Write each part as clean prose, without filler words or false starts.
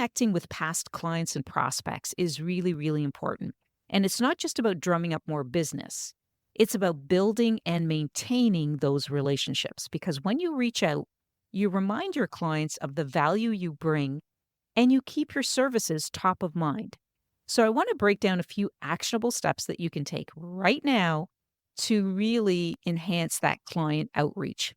reconnecting with past clients and prospects is really, really important. And it's not just about drumming up more business, it's about building and maintaining those relationships. Because when you reach out, you remind your clients of the value you bring and you keep your services top of mind. So, I want to break down a few actionable steps that you can take right now to really enhance that client outreach.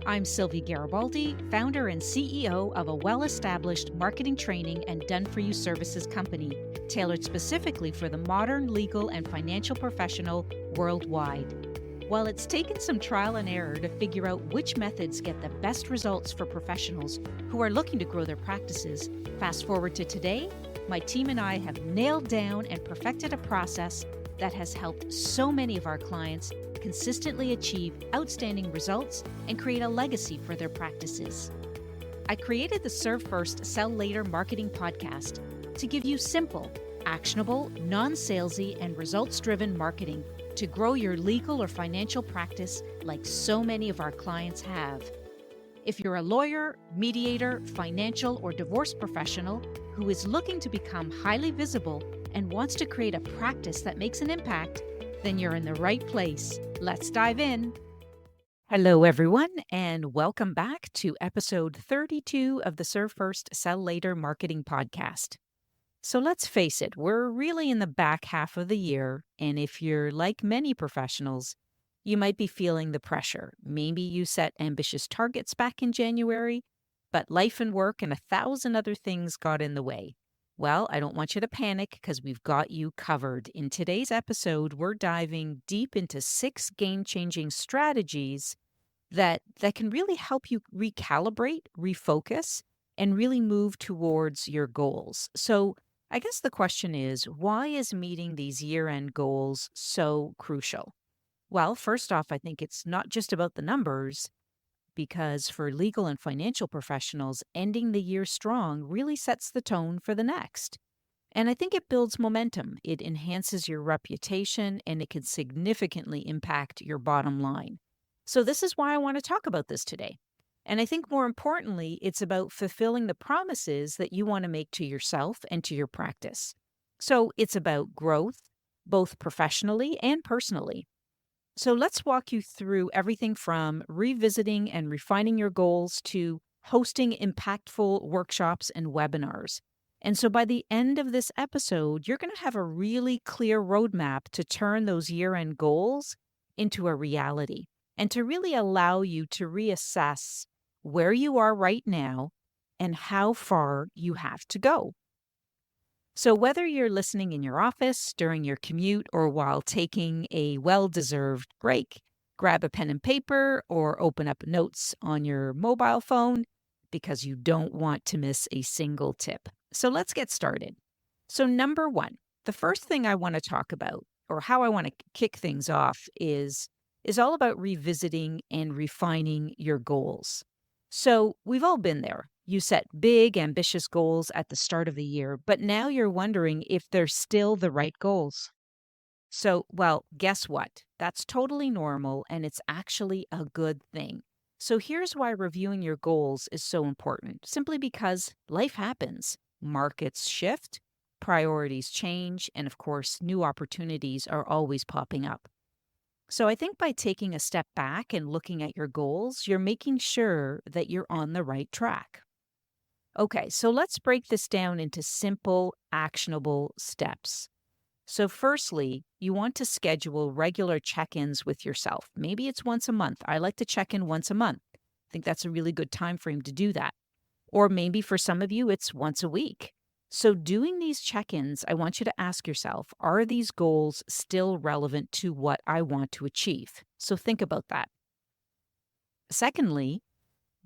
I'm Sylvie Garibaldi, founder and CEO of a well established marketing training and done for you services company, tailored specifically for the modern legal and financial professional worldwide. While it's taken some trial and error to figure out which methods get the best results for professionals who are looking to grow their practices, fast forward to today, my team and I have nailed down and perfected a process that has helped so many of our clients consistently achieve outstanding results and create a legacy for their practices. I created the Serve First, Sell Later marketing podcast to give you simple, actionable, non-salesy, and results-driven marketing to grow your legal or financial practice like so many of our clients have. If you're a lawyer, mediator, financial, or divorce professional who is looking to become highly visible and wants to create a practice that makes an impact, then you're in the right place. Let's dive in. Hello, everyone, and welcome back to episode 32 of the Serve First, Sell Later marketing podcast. So let's face it, we're really in the back half of the year, and if you're like many professionals, you might be feeling the pressure. Maybe you set ambitious targets back in January, but life and work and 1,000 other things got in the way. Well, I don't want you to panic because we've got you covered. In today's episode, we're diving deep into 6 game-changing strategies that can really help you recalibrate, refocus, and really move towards your goals. So I guess the question is, why is meeting these year-end goals so crucial? Well, first off, I think it's not just about the numbers, because for legal and financial professionals, ending the year strong really sets the tone for the next. And I think it builds momentum, it enhances your reputation, and it can significantly impact your bottom line. So, this is why I want to talk about this today. And I think more importantly, it's about fulfilling the promises that you want to make to yourself and to your practice. So, it's about growth, both professionally and personally. So let's walk you through everything from revisiting and refining your goals to hosting impactful workshops and webinars. And so by the end of this episode, you're going to have a really clear roadmap to turn those year-end goals into a reality and to really allow you to reassess where you are right now and how far you have to go. So, whether you're listening in your office, during your commute, or while taking a well deserved break, grab a pen and paper or open up notes on your mobile phone because you don't want to miss a single tip. So, let's get started. So, number one, the first thing I want to talk about, or how I want to kick things off, is all about revisiting and refining your goals. So, we've all been there. You set big, ambitious goals at the start of the year, but now you're wondering if they're still the right goals. So, well, guess what? That's totally normal and it's actually a good thing. So, here's why reviewing your goals is so important simply because life happens, markets shift, priorities change, and of course, new opportunities are always popping up. So, I think by taking a step back and looking at your goals, you're making sure that you're on the right track. Okay, so let's break this down into simple, actionable steps. So, firstly, you want to schedule regular check ins with yourself. Maybe it's once a month. I like to check in once a month. I think that's a really good time frame to do that. Or maybe for some of you, it's once a week. So, doing these check ins, I want you to ask yourself, are these goals still relevant to what I want to achieve? So, think about that. Secondly,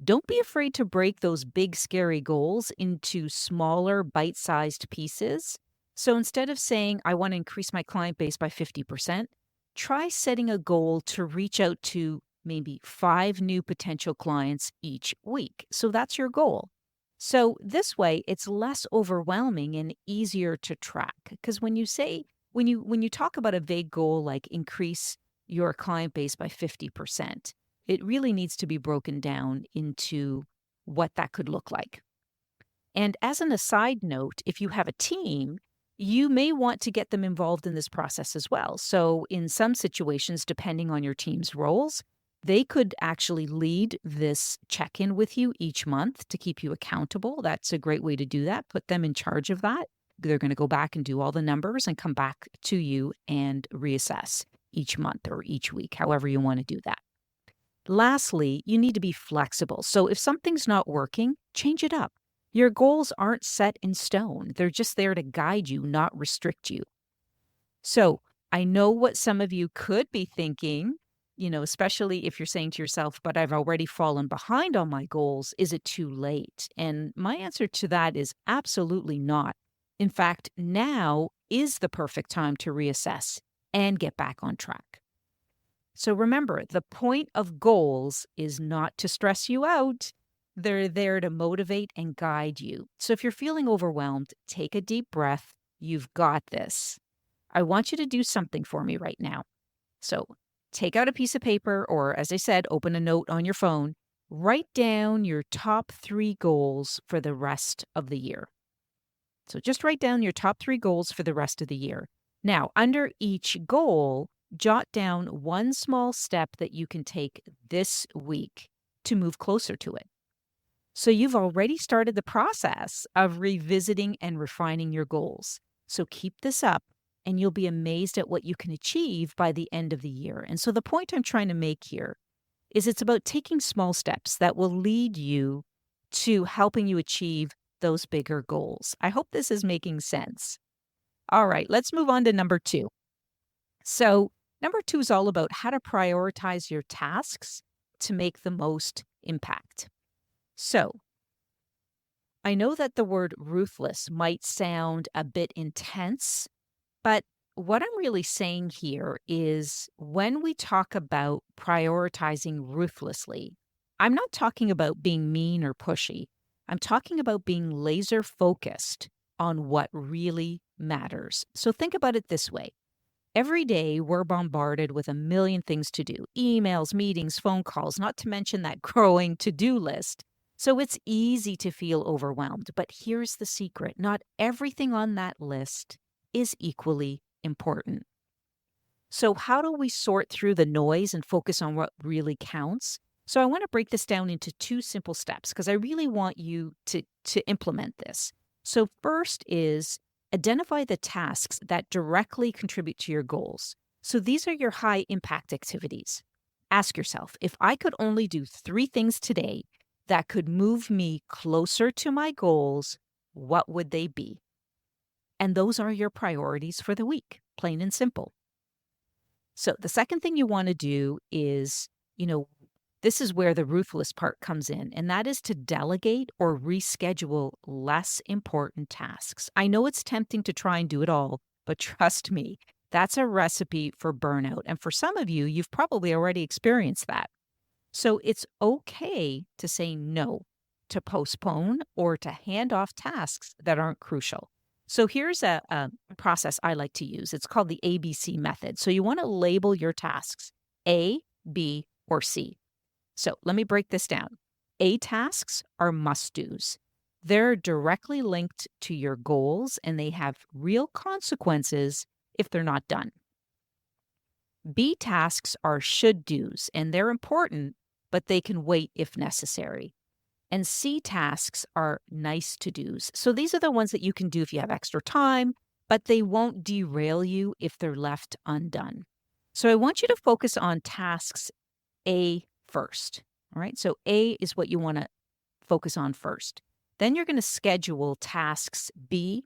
don't be afraid to break those big, scary goals into smaller, bite sized pieces. So instead of saying, I want to increase my client base by 50%, try setting a goal to reach out to maybe 5 new potential clients each week. So that's your goal. So this way, it's less overwhelming and easier to track. Because when you talk about a vague goal like increase your client base by 50%, It really needs to be broken down into what that could look like. And as an aside note, if you have a team, you may want to get them involved in this process as well. So, in some situations, depending on your team's roles, they could actually lead this check in with you each month to keep you accountable. That's a great way to do that. Put them in charge of that. They're going to go back and do all the numbers and come back to you and reassess each month or each week, however you want to do that. Lastly, you need to be flexible. So if something's not working, change it up. Your goals aren't set in stone. They're just there to guide you, not restrict you. So I know what some of you could be thinking, especially if you're saying to yourself, but I've already fallen behind on my goals. Is it too late? And my answer to that is absolutely not. In fact, now is the perfect time to reassess and get back on track. So remember, the point of goals is not to stress you out. They're there to motivate and guide you. So if you're feeling overwhelmed, take a deep breath. You've got this. I want you to do something for me right now. So take out a piece of paper, or as I said, open a note on your phone. Write down your top 3 goals for the rest of the year. So just write down your top 3 goals for the rest of the year. Now, under each goal, jot down one small step that you can take this week to move closer to it. So you've already started the process of revisiting and refining your goals. So keep this up and you'll be amazed at what you can achieve by the end of the year. And so the point I'm trying to make here is it's about taking small steps that will lead you to helping you achieve those bigger goals. I hope this is making sense. All right, let's move on to number 2. So number 2 is all about how to prioritize your tasks to make the most impact. So I know that the word ruthless might sound a bit intense, but what I'm really saying here is when we talk about prioritizing ruthlessly, I'm not talking about being mean or pushy. I'm talking about being laser focused on what really matters. So think about it this way. Every day, we're bombarded with a million things to do: emails, meetings, phone calls, not to mention that growing to-do list. So it's easy to feel overwhelmed. But here's the secret: not everything on that list is equally important. So, how do we sort through the noise and focus on what really counts? So, I want to break this down into 2 simple steps because I really want you to implement this. So, first is identify the tasks that directly contribute to your goals. So these are your high impact activities. Ask yourself, if I could only do 3 things today that could move me closer to my goals, what would they be? And those are your priorities for the week, plain and simple. So the second thing you want to do is, this is where the ruthless part comes in, and that is to delegate or reschedule less important tasks. I know it's tempting to try and do it all, but trust me, that's a recipe for burnout. And for some of you, you've probably already experienced that. So it's okay to say no, to postpone, or to hand off tasks that aren't crucial. So here's a process I like to use. It's called the ABC method. So you want to label your tasks A, B, or C. So let me break this down. A tasks are must-dos. They're directly linked to your goals and they have real consequences if they're not done. B tasks are should-dos and they're important, but they can wait if necessary. And C tasks are nice-to-dos. So these are the ones that you can do if you have extra time, but they won't derail you if they're left undone. So I want you to focus on tasks A first. All right. So A is what you want to focus on first. Then you're going to schedule tasks B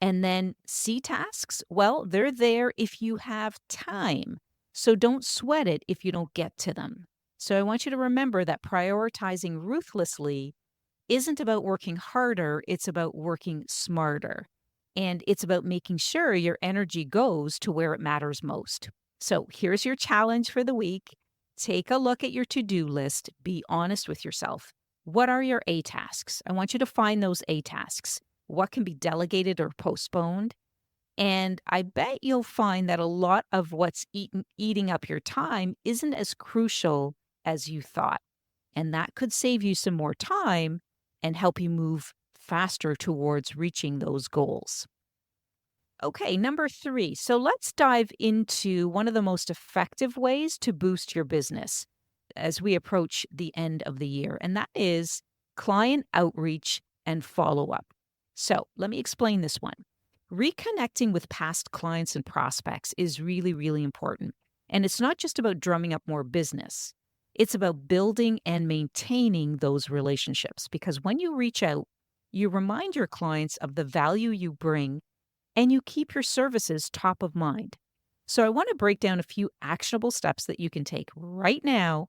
and then C tasks. Well, they're there if you have time. So don't sweat it if you don't get to them. So I want you to remember that prioritizing ruthlessly isn't about working harder. It's about working smarter. And it's about making sure your energy goes to where it matters most. So here's your challenge for the week. Take a look at your to-do list. Be honest with yourself. What are your A tasks? I want you to find those A tasks. What can be delegated or postponed? And I bet you'll find that a lot of what's eating up your time isn't as crucial as you thought. And that could save you some more time and help you move faster towards reaching those goals. Okay, number 3. So let's dive into one of the most effective ways to boost your business as we approach the end of the year, and that is client outreach and follow up. So let me explain this one. Reconnecting with past clients and prospects is really, really important. And it's not just about drumming up more business, it's about building and maintaining those relationships. Because when you reach out, you remind your clients of the value you bring and you keep your services top of mind. So, I want to break down a few actionable steps that you can take right now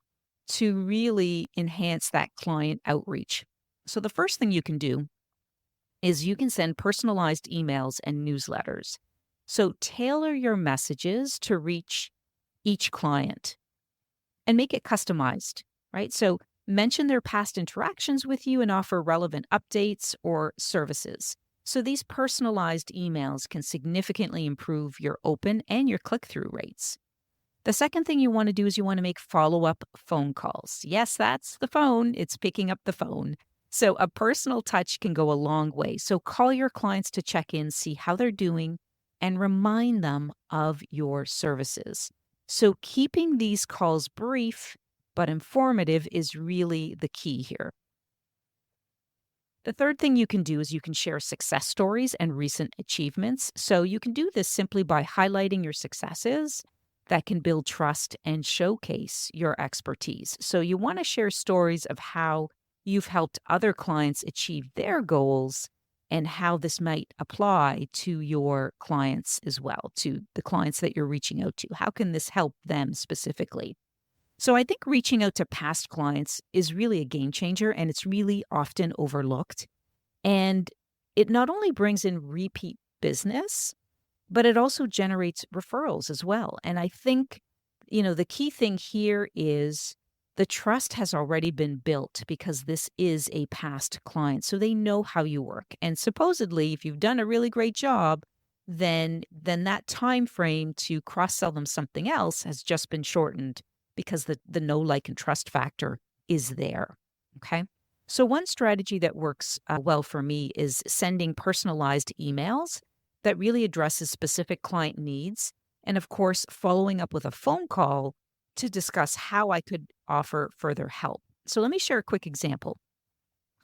to really enhance that client outreach. So, the first thing you can do is you can send personalized emails and newsletters. So, tailor your messages to reach each client and make it customized, right? So, mention their past interactions with you and offer relevant updates or services. So, these personalized emails can significantly improve your open and your click through rates. The second thing you want to do is you want to make follow up phone calls. Yes, that's the phone, it's picking up the phone. So, a personal touch can go a long way. So, call your clients to check in, see how they're doing, and remind them of your services. So, keeping these calls brief but informative is really the key here. The third thing you can do is you can share success stories and recent achievements. So you can do this simply by highlighting your successes that can build trust and showcase your expertise. So you want to share stories of how you've helped other clients achieve their goals and how this might apply to your clients as well, to the clients that you're reaching out to. How can this help them specifically? So I think reaching out to past clients is really a game changer and it's really often overlooked. And it not only brings in repeat business, but it also generates referrals as well. And I think, the key thing here is the trust has already been built because this is a past client. So they know how you work. And supposedly, if you've done a really great job, then that time frame to cross-sell them something else has just been shortened because the know, like, and trust factor is there. Okay. So, one strategy that works well for me is sending personalized emails that really addresses specific client needs. And of course, following up with a phone call to discuss how I could offer further help. So, let me share a quick example.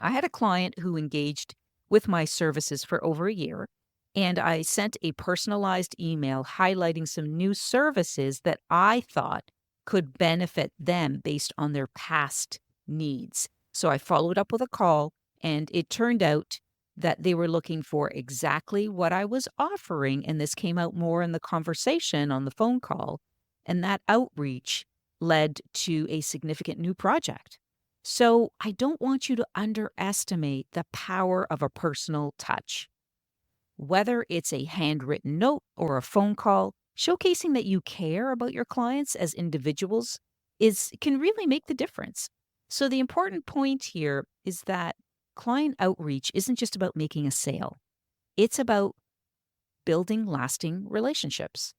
I had a client who engaged with my services for over a year, and I sent a personalized email highlighting some new services that I thought could benefit them based on their past needs. So I followed up with a call, and it turned out that they were looking for exactly what I was offering. And this came out more in the conversation on the phone call. And that outreach led to a significant new project. So I don't want you to underestimate the power of a personal touch. Whether it's a handwritten note or a phone call, showcasing that you care about your clients as individuals can really make the difference. So the important point here is that client outreach isn't just about making a sale. It's about building lasting relationships.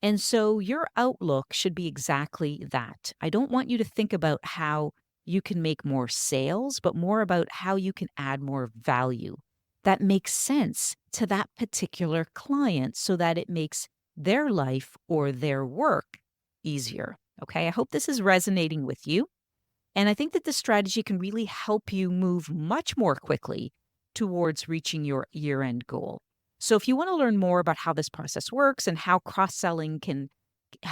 And so your outlook should be exactly that. I don't want you to think about how you can make more sales, but more about how you can add more value that makes sense to that particular client so that it makes their life or their work easier. Okay, I hope this is resonating with you. And I think that this strategy can really help you move much more quickly towards reaching your year end goal. So if you want to learn more about how this process works and how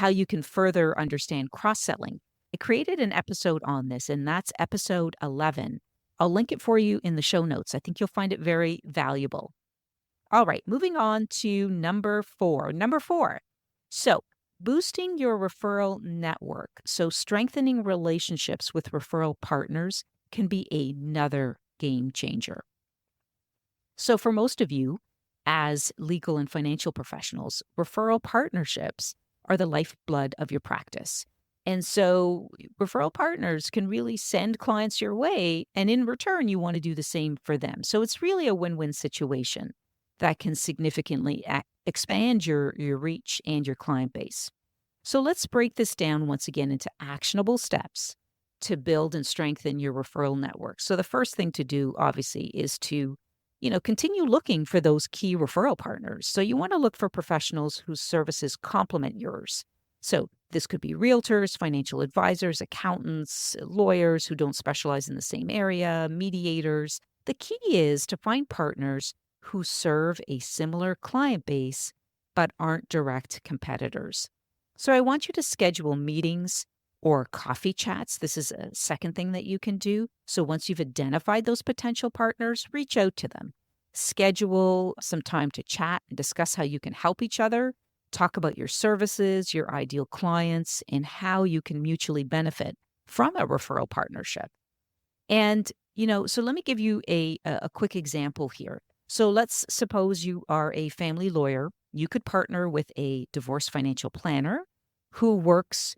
you can further understand cross selling, I created an episode on this, and that's episode 11. I'll link it for you in the show notes. I think you'll find it very valuable. All right, moving on to number 4. Number 4. So, boosting your referral network. So, strengthening relationships with referral partners can be another game changer. So, for most of you, as legal and financial professionals, referral partnerships are the lifeblood of your practice. And so referral partners can really send clients your way, and in return, you want to do the same for them. So it's really a win-win situation that can significantly expand your reach and your client base. So let's break this down once again into actionable steps to build and strengthen your referral network. So the first thing to do, obviously, is to, continue looking for those key referral partners. So you want to look for professionals whose services complement yours. So this could be realtors, financial advisors, accountants, lawyers who don't specialize in the same area, mediators. The key is to find partners who serve a similar client base but aren't direct competitors. So I want you to schedule meetings or coffee chats. This is a second thing that you can do. So once you've identified those potential partners, reach out to them. Schedule some time to chat and discuss how you can help each other. Talk about your services, your ideal clients, and how you can mutually benefit from a referral partnership. And, so let me give you a quick example here. So let's suppose you are a family lawyer. You could partner with a divorce financial planner who works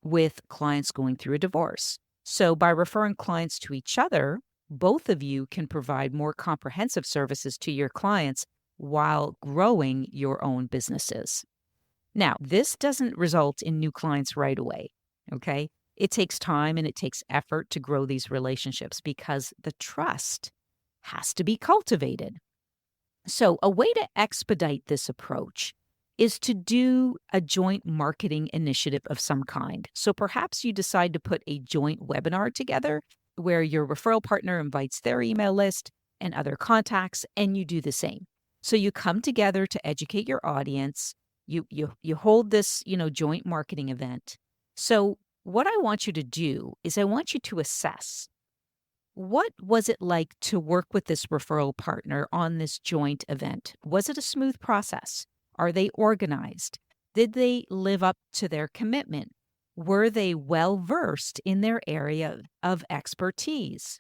with clients going through a divorce. So by referring clients to each other, both of you can provide more comprehensive services to your clients while growing your own businesses. Now, this doesn't result in new clients right away, okay? It takes time and it takes effort to grow these relationships because the trust has to be cultivated. So, a way to expedite this approach is to do a joint marketing initiative of some kind. So, perhaps you decide to put a joint webinar together where your referral partner invites their email list and other contacts, and you do the same. So, you come together to educate your audience. You hold this, joint marketing event. So, what I want you to do is I want you to assess, what was it like to work with this referral partner on this joint event? Was it a smooth process? Are they organized? Did they live up to their commitment? Were they well versed in their area of expertise?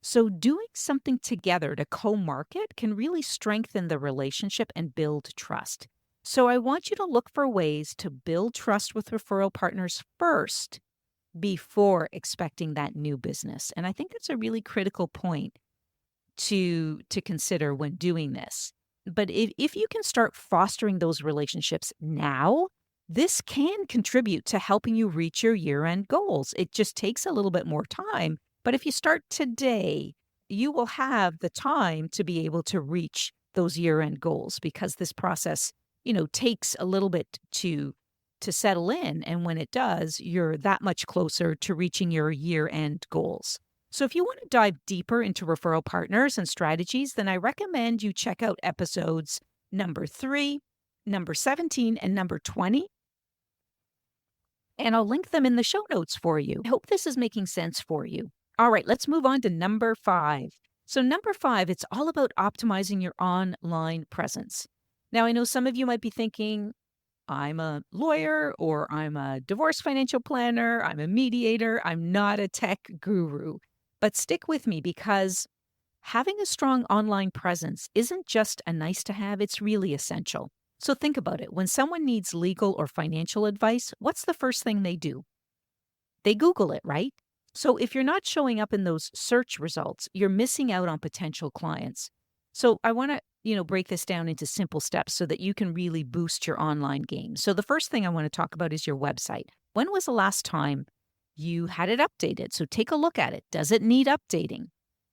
So, doing something together to co market can really strengthen the relationship and build trust. So, I want you to look for ways to build trust with referral partners first before expecting that new business. And I think that's a really critical point to consider when doing this. But if you can start fostering those relationships now, this can contribute to helping you reach your year-end goals. It just takes a little bit more time. But if you start today, you will have the time to be able to reach those year-end goals because this process, takes a little bit to settle in. And when it does, you're that much closer to reaching your year-end goals. So if you want to dive deeper into referral partners and strategies, then I recommend you check out episodes number 3, number 17, and number 20. And I'll link them in the show notes for you. I hope this is making sense for you. All right, let's move on to number 5. So number 5, it's all about optimizing your online presence. Now, I know some of you might be thinking, I'm a lawyer or I'm a divorce financial planner, I'm a mediator, I'm not a tech guru. But stick with me because having a strong online presence isn't just a nice to have, it's really essential. So think about it. When someone needs legal or financial advice, what's the first thing they do? They Google it, right? So if you're not showing up in those search results, you're missing out on potential clients. So I want to, break this down into simple steps so that you can really boost your online game. So the first thing I want to talk about is your website. When was the last time you had it updated? So take a look at it. Does it need updating?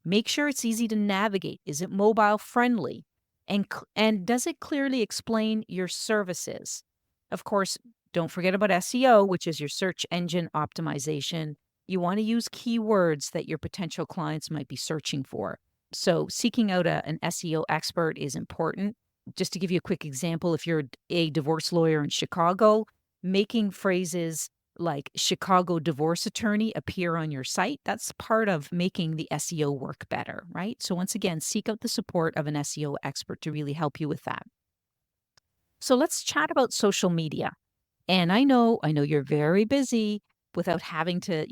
Make sure it's easy to navigate. Is it mobile friendly? And does it clearly explain your services? Of course, don't forget about SEO, which is your search engine optimization. You want to use keywords that your potential clients might be searching for. So seeking out an SEO expert is important. Just to give you a quick example, if you're a divorce lawyer in Chicago, making phrases like Chicago divorce attorney appear on your site, that's part of making the SEO work better, right? So once again, seek out the support of an SEO expert to really help you with that. So let's chat about social media. And I know you're very busy without having to,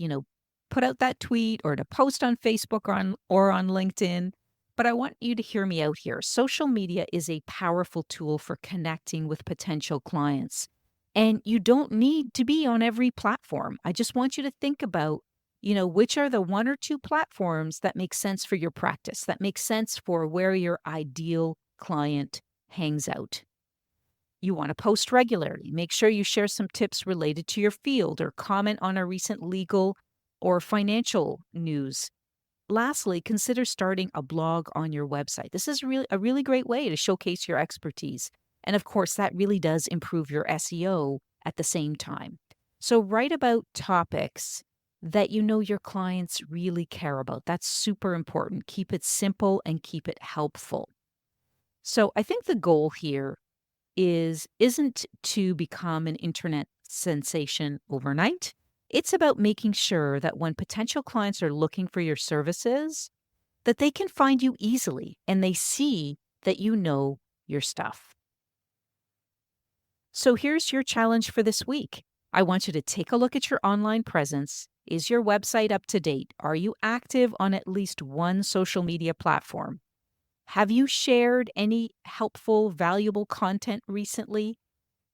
put out that tweet or to post on Facebook or on LinkedIn. But I want you to hear me out here. Social media is a powerful tool for connecting with potential clients. And you don't need to be on every platform. I just want you to think about, which are the 1 or 2 platforms that make sense for your practice, that make sense for where your ideal client hangs out. You want to post regularly. Make sure you share some tips related to your field or comment on a recent legal or financial news. Lastly, consider starting a blog on your website. This is really a really great way to showcase your expertise. And of course, that really does improve your SEO at the same time. So write about topics that you know your clients really care about. That's super important. Keep it simple and keep it helpful. So I think the goal here isn't to become an internet sensation overnight. It's about making sure that when potential clients are looking for your services, that they can find you easily and they see that you know your stuff. So here's your challenge for this week. I want you to take a look at your online presence. Is your website up to date? Are you active on at least one social media platform? Have you shared any helpful, valuable content recently?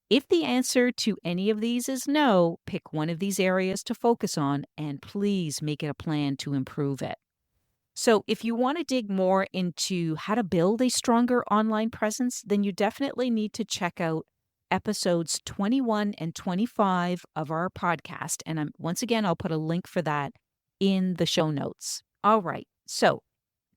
If the answer to any of these is no, pick one of these areas to focus on and please make it a plan to improve it. So, if you want to dig more into how to build a stronger online presence, then you definitely need to check out episodes 21 and 25 of our podcast. And once again, I'll put a link for that in the show notes. All right. So,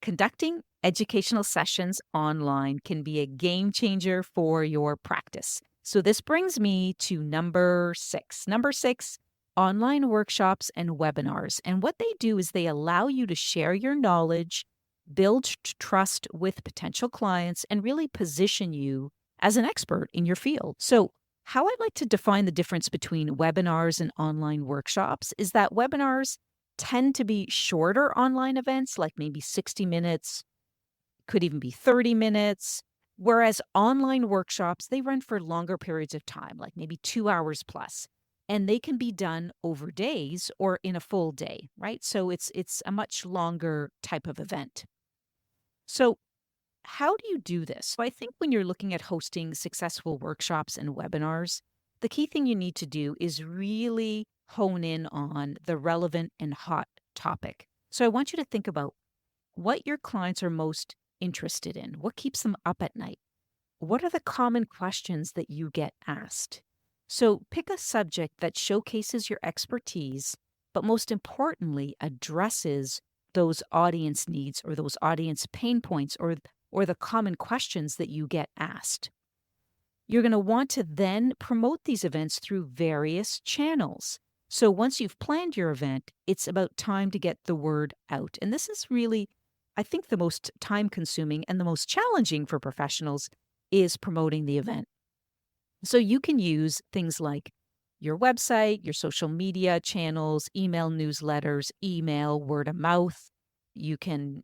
conducting educational sessions online can be a game changer for your practice. So this brings me to number 6. Number 6, online workshops and webinars. And what they do is they allow you to share your knowledge, build trust with potential clients, and really position you as an expert in your field. So how I like to define the difference between webinars and online workshops is that webinars tend to be shorter online events, like maybe 60 minutes, could even be 30 minutes. Whereas online workshops, they run for longer periods of time, like maybe 2 hours plus. And they can be done over days or in a full day, right? So it's a much longer type of event. So how do you do this? So I think when you're looking at hosting successful workshops and webinars, the key thing you need to do is really hone in on the relevant and hot topic. So I want you to think about what your clients are most interested in. What keeps them up at night? What are the common questions that you get asked? So pick a subject that showcases your expertise, but most importantly, addresses those audience needs or those audience pain points or the common questions that you get asked. You're going to want to then promote these events through various channels. So once you've planned your event, it's about time to get the word out. And this is really, I think, the most time consuming and the most challenging for professionals is promoting the event. So you can use things like your website, your social media channels, email newsletters, email, word of mouth. You can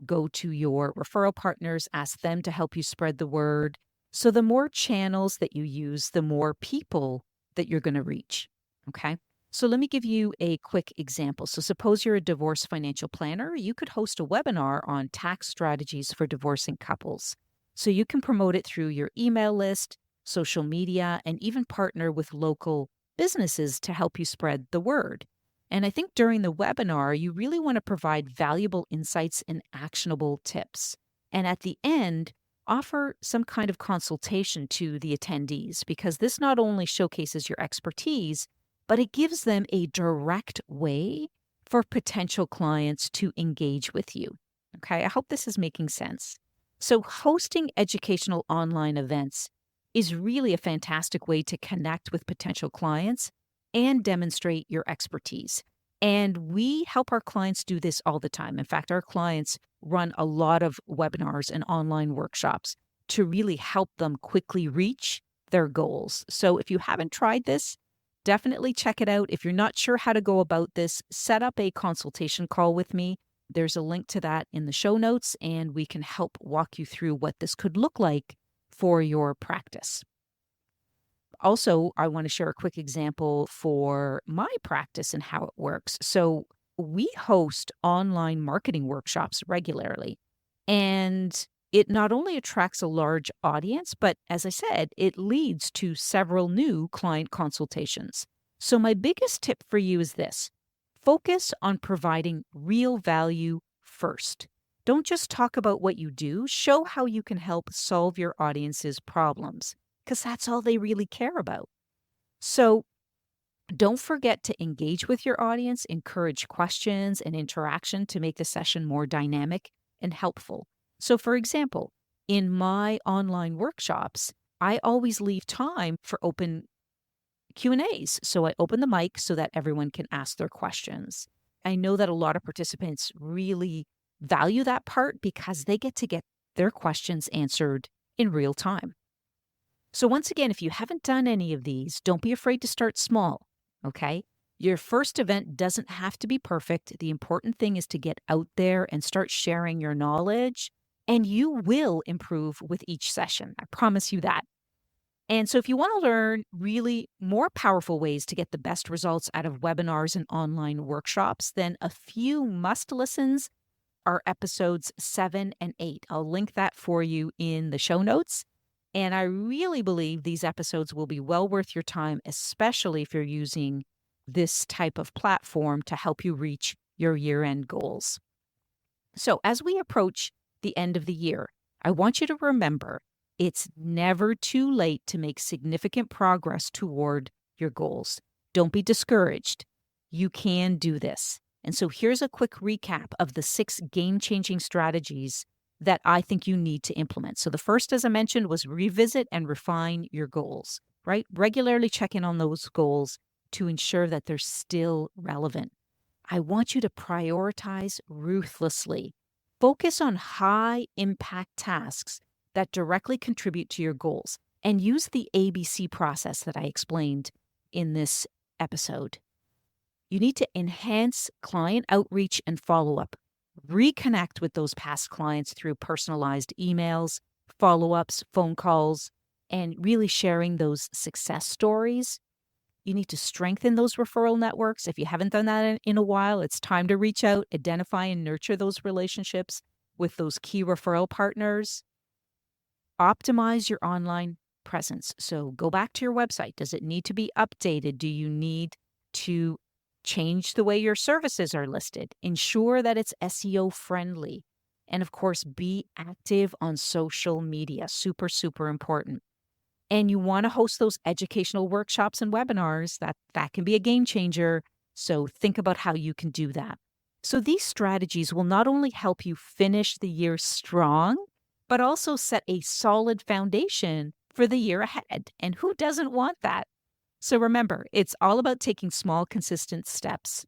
go to your referral partners, ask them to help you spread the word. So the more channels that you use, the more people that you're going to reach. Okay. So let me give you a quick example. So suppose you're a divorce financial planner. You could host a webinar on tax strategies for divorcing couples. So you can promote it through your email list, social media, and even partner with local businesses to help you spread the word. And I think during the webinar, you really want to provide valuable insights and actionable tips. And at the end, offer some kind of consultation to the attendees because this not only showcases your expertise, but it gives them a direct way for potential clients to engage with you. Okay, I hope this is making sense. So hosting educational online events is really a fantastic way to connect with potential clients and demonstrate your expertise. And we help our clients do this all the time. In fact, our clients run a lot of webinars and online workshops to really help them quickly reach their goals. So if you haven't tried this, definitely check it out. If you're not sure how to go about this, set up a consultation call with me. There's a link to that in the show notes, and we can help walk you through what this could look like for your practice. Also, I want to share a quick example for my practice and how it works. So we host online marketing workshops regularly, and it not only attracts a large audience, but as I said, it leads to several new client consultations. So my biggest tip for you is this: focus on providing real value first. Don't just talk about what you do, show how you can help solve your audience's problems, because that's all they really care about. So Don't forget to engage with your audience, encourage questions and interaction to make the session more dynamic and helpful. So, for example, in my online workshops, I always leave time for open Q&As. So I open the mic so that everyone can ask their questions. I know that a lot of participants really value that part because they get their questions answered in real time. So once again, if you haven't done any of these, don't be afraid to start small, okay? Your first event doesn't have to be perfect. The important thing is to get out there and start sharing your knowledge, and you will improve with each session. I promise you that. And so, if you want to learn really more powerful ways to get the best results out of webinars and online workshops, then a few must listens are episodes 7 and 8. I'll link that for you in the show notes. And I really believe these episodes will be well worth your time, especially if you're using this type of platform to help you reach your year end goals. So, as we approach the end of the year, I want you to remember it's never too late to make significant progress toward your goals. Don't be discouraged. You can do this. And so, here's a quick recap of the 6 game changing strategies that I think you need to implement. So, the first, as I mentioned, was revisit and refine your goals, right? Regularly check in on those goals to ensure that they're still relevant. I want you to prioritize ruthlessly. Focus on high impact tasks that directly contribute to your goals and use the ABC process that I explained in this episode. You need to enhance client outreach and follow up. Reconnect with those past clients through personalized emails, follow ups, phone calls, and really sharing those success stories. You need to strengthen those referral networks. If you haven't done that in a while, it's time to reach out, identify and nurture those relationships with those key referral partners. Optimize your online presence. So go back to your website. Does it need to be updated? Do you need to change the way your services are listed? Ensure that it's SEO friendly. And of course, be active on social media. Super, super important. And you want to host those educational workshops and webinars, that can be a game changer. So think about how you can do that. So these strategies will not only help you finish the year strong, but also set a solid foundation for the year ahead. And who doesn't want that? So remember, it's all about taking small, consistent steps.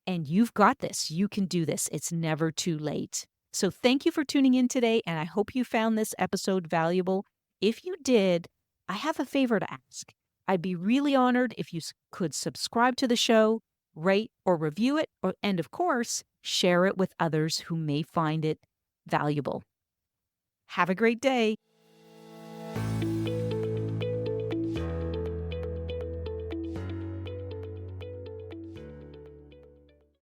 And you've got this. You can do this. It's never too late. So thank you for tuning in today, and I hope you found this episode valuable. If you did, I have a favor to ask. I'd be really honored if you could subscribe to the show, rate or review it, and of course, share it with others who may find it valuable. Have a great day.